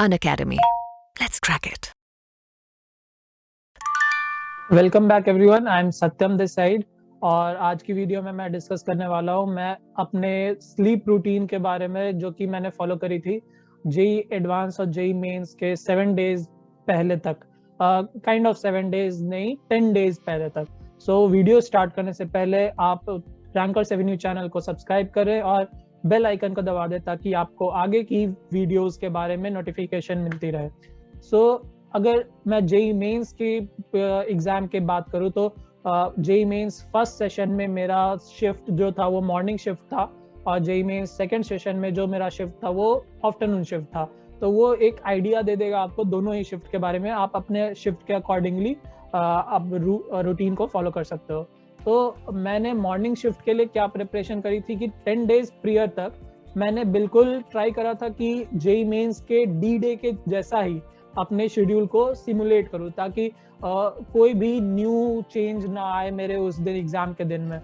Unacademy. Let's crack it. Welcome back everyone, I am Satyam this side. और आज की video में मैं डिस्कस करने वाला हूँ मैं अपने स्लीप रूटीन के बारे में, जो कि मैंने फॉलो करी थी जेई एडवांस और जेई मेंस के 7 डेज पहले तक। काइंड ऑफ 7 डेज नहीं, 10 डेज पहले तक। सो वीडियो स्टार्ट करने से पहले आप रैंकर्स एवेन्यू चैनल को सब्सक्राइब करें और बेल आइकन को दबा दें ताकि आपको आगे की वीडियोस के बारे में नोटिफिकेशन मिलती रहे। सो अगर मैं जेई मेंस की एग्जाम की बात करूँ तो जेई मेंस फर्स्ट सेशन में मेरा शिफ्ट जो था वो मॉर्निंग शिफ्ट था, और जेई मेंस सेकंड सेशन में जो मेरा शिफ्ट था वो आफ्टरनून शिफ्ट था। तो वो एक आइडिया दे देगा आपको दोनों ही शिफ्ट के बारे में। आप अपने शिफ्ट के अकॉर्डिंगली आप रूटीन को फॉलो कर सकते हो। तो मैंने मॉर्निंग शिफ्ट के लिए क्या प्रिपरेशन करी थी कि 10 डेज प्रियर तक मैंने बिल्कुल ट्राई करा था कि जेई मेंस के डी डे के जैसा ही अपने शेड्यूल को सिमुलेट करूं, ताकि कोई भी न्यू चेंज ना आए मेरे उस दिन एग्जाम के दिन में।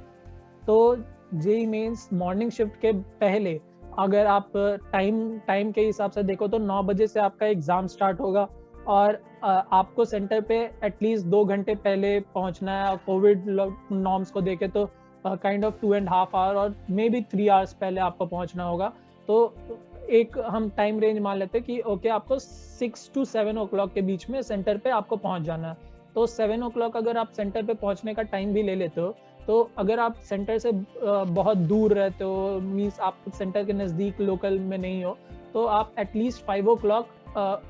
तो जेई मेंस मॉर्निंग शिफ्ट के पहले अगर आप टाइम के हिसाब से देखो तो 9 बजे से आपका एग्जाम स्टार्ट होगा, और आपको सेंटर पे एटलीस्ट 2 घंटे पहले पहुंचना है। कोविड नॉर्म्स को देखे तो काइंड ऑफ 2.5 आवर और मे बी 3 आवर्स पहले आपको पहुंचना होगा। तो एक हम टाइम रेंज मान लेते हैं कि ओके आपको 6 to 7 ओ क्लॉक के बीच में सेंटर पे आपको पहुंच जाना है। तो 7 ओ क्लॉक अगर आप सेंटर पे पहुंचने का टाइम भी ले लेते हो, तो अगर आप सेंटर से बहुत दूर रहते हो, मीन्स आप सेंटर के नज़दीक लोकल में नहीं हो, तो आप एटलीस्ट 5 ओ क्लॉक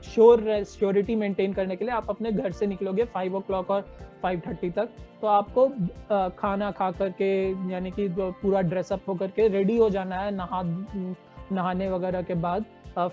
श्योरिटी मेंटेन करने के लिए आप अपने घर से निकलोगे 5 ओ क्लॉक और 5:30 तक। तो आपको खाना खा करके, यानी कि पूरा ड्रेसअप होकर के रेडी हो जाना है। नहाने वगैरह के बाद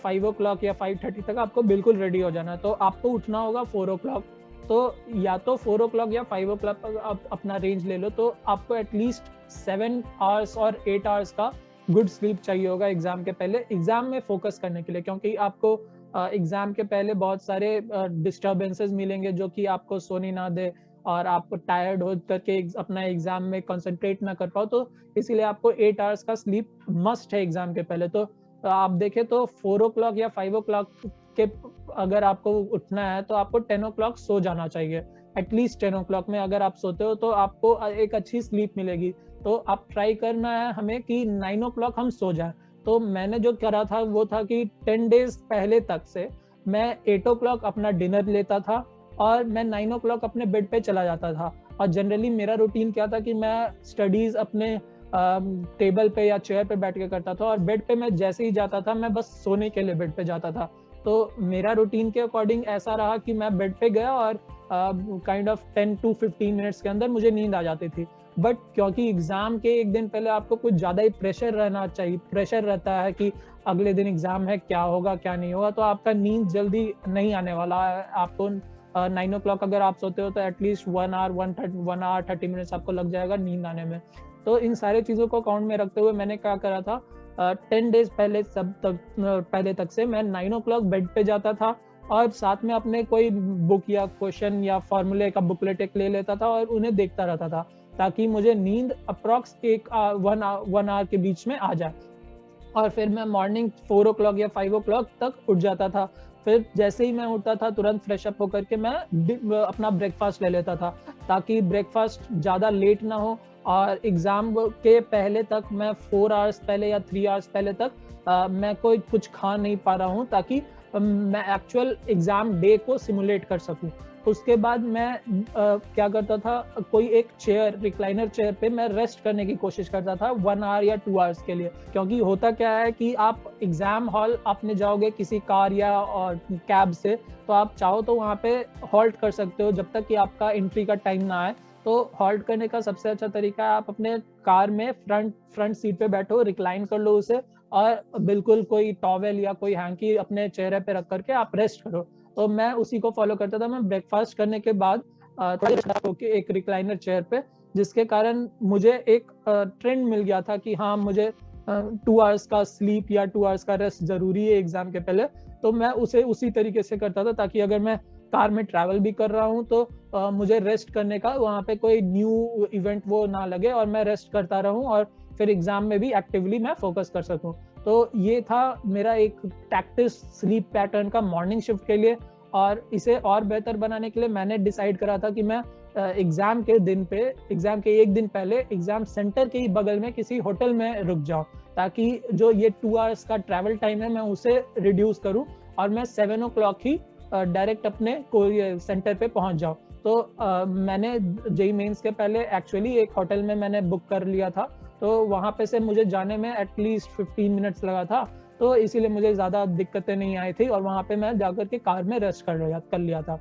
5 ओ क्लॉक या 5:30 तक आपको बिल्कुल रेडी हो जाना है। तो आपको उठना होगा 4 ओ क्लॉक। तो या तो 4 ओ क्लॉक या 5 ओ क्लॉक आप अपना रेंज ले लो, तो आपको एटलीस्ट 7 आवर्स और 8 आवर्स का गुड स्लीप चाहिए होगा एग्जाम के पहले, एग्जाम में फोकस करने के लिए। क्योंकि आपको एग्जाम के पहले बहुत सारे डिस्टर्बेंसेस मिलेंगे जो कि आपको सोने ना दे और आप टायर्ड हो करके अपना एग्जाम में कंसंट्रेट ना कर पाओ। तो इसीलिए आपको 8 आवर्स का स्लीप मस्ट है एग्जाम के पहले। तो आप देखें तो 4 ओ क्लॉक या 5 ओ क्लॉक के अगर आपको उठना है तो आपको 10 ओ क्लॉक सो जाना चाहिए। एटलीस्ट 10 ओ क्लॉक में अगर आप सोते हो तो आपको एक अच्छी स्लीप मिलेगी। तो आप ट्राई करना है हमें कि 9 ओ क्लॉक हम सो जाएं। तो मैंने जो करा था वो था कि 10 डेज पहले तक से मैं 8 ओ क्लॉक अपना डिनर लेता था और मैं 9 ओ क्लॉक अपने बेड पे चला जाता था। और जनरली मेरा रूटीन क्या था कि मैं स्टडीज अपने टेबल पे या चेयर पे बैठ के करता था, और बेड पे मैं जैसे ही जाता था मैं बस सोने के लिए बेड पे जाता था। तो मेरा रूटीन के अकॉर्डिंग ऐसा रहा कि मैं बेड पे गया और काइंड ऑफ 10 to 15 मिनट्स के अंदर मुझे नींद आ जाती थी। बट क्योंकि एग्जाम के एक दिन पहले आपको कुछ ज़्यादा ही प्रेशर रहता है कि अगले दिन एग्जाम है, क्या होगा क्या नहीं होगा, तो आपका नींद जल्दी नहीं आने वाला है। आपको 9 ओ क्लॉक अगर आप सोते हो तो एटलीस्ट 1 आवर 30 मिनट्स आपको लग जाएगा नींद आने में। तो इन सारे चीज़ों को अकाउंट में रखते हुए मैंने क्या करा था, 10 डेज पहले तक से मैं 9 ओ क्लॉक बेड पे जाता था, और साथ में अपने कोई बुक या क्वेश्चन या फॉर्मूले का बुकलेट एक ले लेता था और उन्हें देखता रहता था, ताकि मुझे नींद अप्रॉक्स 1 आवर के बीच में आ जाए। और फिर मैं मॉर्निंग 4 ओ क्लॉक या 5 ओ क्लॉक तक उठ जाता था। फिर जैसे ही मैं उठता था तुरंत फ्रेश अप होकर के मैं अपना ब्रेकफास्ट ले लेता था, ताकि ब्रेकफास्ट ज़्यादा लेट ना हो। और एग्ज़ाम के पहले तक मैं 4 आवर्स पहले या 3 आवर्स पहले तक मैं कोई कुछ खा नहीं पा रहा हूँ, ताकि मैं एक्चुअल एग्ज़ाम डे को सिमुलेट कर सकूँ। उसके बाद मैं क्या करता था, कोई एक रिक्लाइनर चेयर पे मैं रेस्ट करने की कोशिश करता था 1 आवर या 2 आवर्स के लिए। क्योंकि होता क्या है कि आप एग्जाम हॉल आपने जाओगे किसी कार या और कैब से, तो आप चाहो तो वहाँ पे हॉल्ट कर सकते हो जब तक कि आपका एंट्री का टाइम ना आए। तो हॉल्ट करने का सबसे अच्छा तरीका है आप अपने कार में फ्रंट सीट पे बैठो, रिक्लाइन कर लो उसे, और बिल्कुल कोई टॉवेल या कोई हैंकी अपने चेहरे पे रख करके आप रेस्ट करो। तो मैं उसी को फॉलो करता था। मैं ब्रेकफास्ट करने के बाद थोड़ा होके एक रिक्लाइनर चेयर पे, जिसके कारण मुझे एक ट्रेंड मिल गया था कि हाँ मुझे 2 आवर्स का स्लीप या 2 आवर्स का रेस्ट जरूरी है एग्जाम के पहले। तो मैं उसे उसी तरीके से करता था, ताकि अगर मैं कार में ट्रैवल भी कर रहा हूँ तो मुझे रेस्ट करने का वहाँ पे कोई न्यू इवेंट वो ना लगे, और मैं रेस्ट करता रहूँ और फिर एग्जाम में भी एक्टिवली मैं फोकस कर सकूँ। तो ये था मेरा एक टैक्टिस स्लीप पैटर्न का मॉर्निंग शिफ्ट के लिए, और इसे और बेहतर बनाने के लिए मैंने डिसाइड करा था कि मैं एग्जाम के एक दिन पहले एग्जाम सेंटर के ही बगल में किसी होटल में रुक जाऊं, ताकि जो ये 2 आवर्स का ट्रैवल टाइम है मैं उसे रिड्यूस करूं और मैं 7 o'clock ही डायरेक्ट अपने कोई सेंटर पे पहुंच जाऊं। तो मैंने जेईई मेंस के पहले एक्चुअली एक होटल में मैंने बुक कर लिया था, तो वहां पे से मुझे जाने में एटलीस्ट 15 मिनट्स लगा था, तो इसीलिए मुझे ज़्यादा दिक्कतें नहीं आई थी और वहाँ पे मैं जाकर के कार में रेस्ट कर लिया था।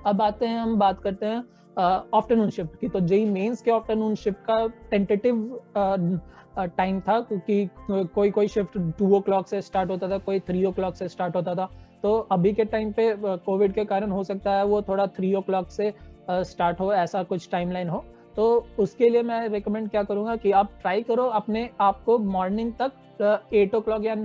अब हम बात करते हैं आफ्टरनून शिफ्ट की। तो जेईई मेंस के आफ्टरनून शिफ्ट का टेंटेटिव टाइम था, क्योंकि कोई शिफ्ट 2 o'clock से स्टार्ट होता था, कोई 3 o'clock से स्टार्ट होता था। तो अभी के टाइम पे कोविड के कारण हो सकता है वो थोड़ा 3 o'clock से स्टार्ट हो, ऐसा कुछ टाइमलाइन हो। तो उसके लिए मैं रिकमेंड क्या करूँगा कि आप ट्राई करो अपने आप को मॉर्निंग तक 8 o'clock या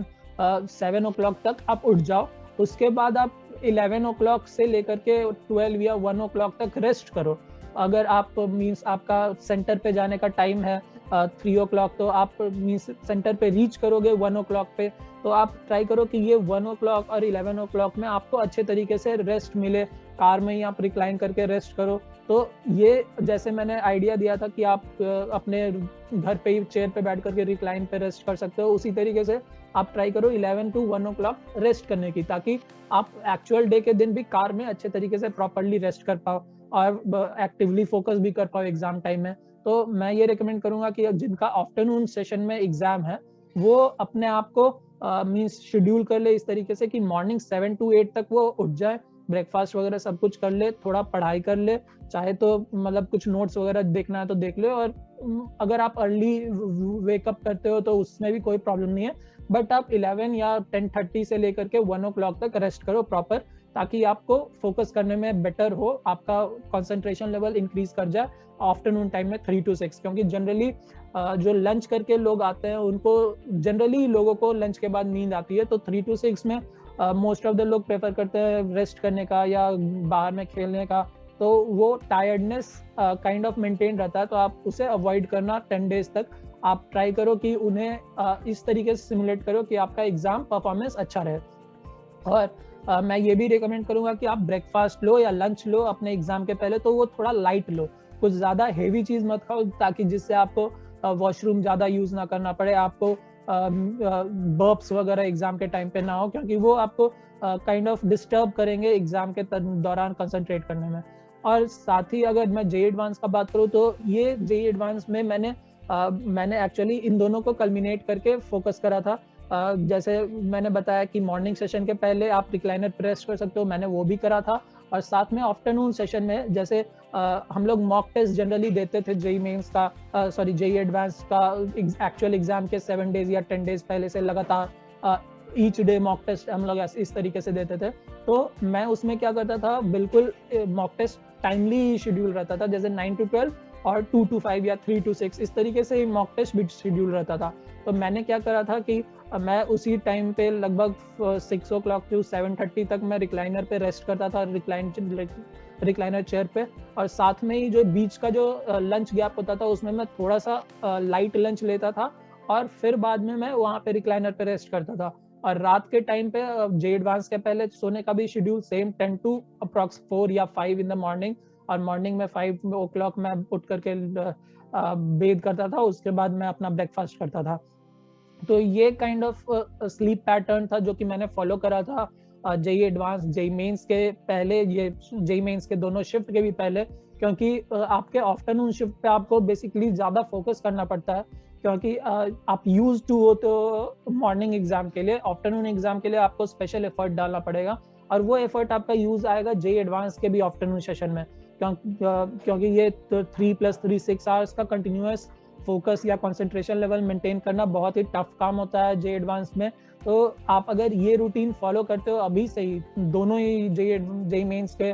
7 o'clock तक आप उठ जाओ। उसके बाद आप 11 o'clock से लेकर के 12 या 1 o'clock तक रेस्ट करो। अगर आप मीन्स आपका सेंटर पे जाने का टाइम है 3 o'clock, तो आप मीन्स सेंटर पे रीच करोगे 1 o'clock पे, तो आप ट्राई करो कि ये 1 o'clock और 11 o'clock में आपको अच्छे तरीके से रेस्ट मिले। कार में ही आप रिक्लाइन करके रेस्ट करो। तो ये जैसे मैंने आइडिया दिया था कि आप अपने घर पे ही चेयर पे बैठ करके रिक्लाइन पे रेस्ट कर सकते हो, उसी तरीके से आप ट्राई करो 11 to 1 o'clock रेस्ट करने की, ताकि आप एक्चुअल डे के दिन भी कार में अच्छे तरीके से प्रॉपर्ली रेस्ट कर पाओ और एक्टिवली फोकस भी कर पाओ एग्जाम टाइम में। तो मैं ये रिकमेंड करूंगा कि जिनका आफ्टरनून सेशन में एग्जाम है वो अपने आप को मीन्स शेड्यूल कर ले इस तरीके से कि मॉर्निंग 7 to 8 तक वो उठ जाए, ब्रेकफास्ट वगैरह सब कुछ कर ले, थोड़ा पढ़ाई कर ले, चाहे तो मतलब कुछ नोट्स वगैरह देखना है तो देख ले, और अगर आप अर्ली वेकअप करते हो तो उसमें भी कोई प्रॉब्लम नहीं है, बट आप 11 या 10:30 से लेकर के 1 o'clock तक रेस्ट करो प्रॉपर, ताकि आपको फोकस करने में बेटर हो, आपका कंसंट्रेशन लेवल इंक्रीज कर जाए आफ्टरनून टाइम में 3 to 6। क्योंकि जनरली जो लंच करके लोग आते हैं उनको जनरली लोगों को लंच के बाद नींद आती है, तो 3 to 6 में मोस्ट ऑफ द लोग प्रेफर करते हैं रेस्ट करने का या बाहर में खेलने का, तो वो टायर्डनेस काइंड ऑफ मेंटेन रहता है। तो आप उसे अवॉइड करना 10 days तक। आप ट्राई करो कि उन्हें इस तरीके से सिमुलेट करो कि आपका एग्जाम परफॉर्मेंस अच्छा रहे। और मैं ये भी रिकमेंड करूंगा कि आप ब्रेकफास्ट लो या लंच लो अपने एग्जाम के पहले, तो वो थोड़ा लाइट लो, कुछ ज़्यादा हेवी चीज़ मत खाओ, ताकि जिससे आपको वॉशरूम ज़्यादा यूज़ ना करना पड़े, आपको बर्प्स वगैरह एग्जाम के टाइम पे ना हो, क्योंकि वो आपको काइंड ऑफ डिस्टर्ब करेंगे एग्जाम के दौरान कंसंट्रेट करने में। और साथ ही अगर मैं जेईई एडवांस का बात करूँ, तो ये जेईई एडवांस में मैंने एक्चुअली इन दोनों को कल्मिनेट करके फोकस करा था। जैसे मैंने बताया कि मॉर्निंग सेशन के पहले आप रिक्लाइनर पे रेस्ट कर सकते हो, मैंने वो भी करा था। और साथ में आफ्टरनून सेशन में जैसे हम लोग मॉक टेस्ट जनरली देते थे जेईई मेंस का जेईई एडवांस का एक्चुअल एग्जाम के 7 days या 10 days पहले से लगातार ईच डे मॉक टेस्ट हम लोग इस तरीके से देते थे। तो मैं उसमें क्या करता था, बिल्कुल मॉक टेस्ट टाइमली शेड्यूल रहता था, जैसे 9 to 12 और 2 to 5 या 3 to 6 इस तरीके से मॉक टेस्ट भी शेड्यूल रहता था। तो मैंने क्या करा था कि मैं उसी टाइम पे लगभग 6 o'clock to 7:30 तक मैं रिक्लाइनर पे रेस्ट करता था, रिक्लाइनर चेयर पे, और साथ में ही जो बीच का जो लंच गैप होता था उसमें मैं थोड़ा सा लाइट लंच लेता था, और फिर बाद में मैं वहाँ पे रिक्लाइनर पे रेस्ट करता था। और रात के टाइम पे जेईई एडवांस के पहले सोने का भी शेड्यूल सेम 10 to अप्रॉक्स 4 या 5 in the morning, और मॉर्निंग में 5 o'clock मैं उठ करके बेद करता था, उसके बाद मैं अपना ब्रेकफास्ट करता था। तो ये काइंड ऑफ स्लीप पैटर्न था जो कि मैंने फॉलो करा था जेईई एडवांस, जेईई मेंस के पहले, ये जेईई मेंस के दोनों शिफ्ट के भी पहले, क्योंकि आपके आफ्टरनून शिफ्ट पे आपको बेसिकली ज़्यादा फोकस करना पड़ता है, क्योंकि आप यूज टू हो तो मॉर्निंग एग्जाम के लिए, आफ्टरनून एग्जाम के लिए आपको स्पेशल एफर्ट डालना पड़ेगा, और वो एफर्ट आपका यूज आएगा जेईई एडवांस के भी आफ्टरनून सेशन में, क्योंकि ये 3+3 6 hours का कंटिन्यूअस फोकस या कंसंट्रेशन लेवल मेंटेन करना बहुत ही टफ काम होता है जेईई एडवांस में। तो आप अगर ये रूटीन फॉलो करते हो अभी से ही दोनों ही जेईई मेंस के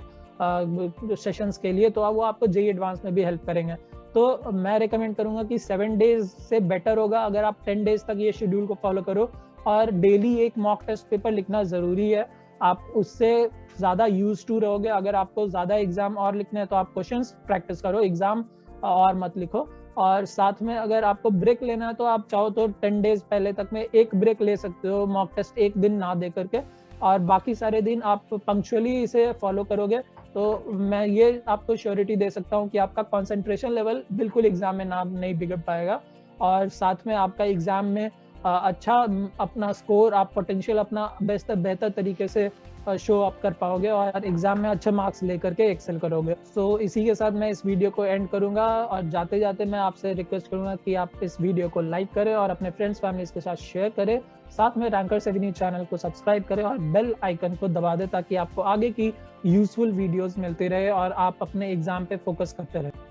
सेशंस के लिए, तो वो आपको जेईई एडवांस में भी हेल्प करेंगे। तो मैं रिकमेंड करूंगा कि 7 days से बेटर होगा अगर आप 10 days तक ये शेड्यूल को फॉलो करो, और डेली एक मॉक टेस्ट पेपर लिखना ज़रूरी है। आप उससे ज़्यादा यूज टू रहोगे। अगर आपको ज़्यादा एग्जाम और लिखने हैं तो आप क्वेश्चंस प्रैक्टिस करो, एग्जाम और मत लिखो। और साथ में अगर आपको ब्रेक लेना है तो आप चाहो तो 10 डेज पहले तक में एक ब्रेक ले सकते हो, मॉक टेस्ट एक दिन ना दे करके, और बाकी सारे दिन आप पंक्चुअली इसे फॉलो करोगे तो मैं ये आपको श्योरिटी दे सकता हूँ कि आपका कंसंट्रेशन लेवल बिल्कुल एग्जाम में ना नहीं बिगड़ पाएगा, और साथ में आपका एग्जाम में अच्छा अपना स्कोर, आप पोटेंशियल अपना बेहतर तरीके से शो अप कर पाओगे और एग्जाम में अच्छे मार्क्स लेकर के एक्सेल करोगे। सो इसी के साथ मैं इस वीडियो को एंड करूंगा, और जाते जाते मैं आपसे रिक्वेस्ट करूंगा कि आप इस वीडियो को लाइक करें और अपने फ्रेंड्स फैमिलीज के साथ शेयर करें, साथ में रैंकर्स एवेन्यू चैनल को सब्सक्राइब करें और बेल आइकन को दबा दें ताकि आपको आगे की यूजफुल वीडियोस मिलती रहे और आप अपने एग्जाम पे फोकस करते रहें।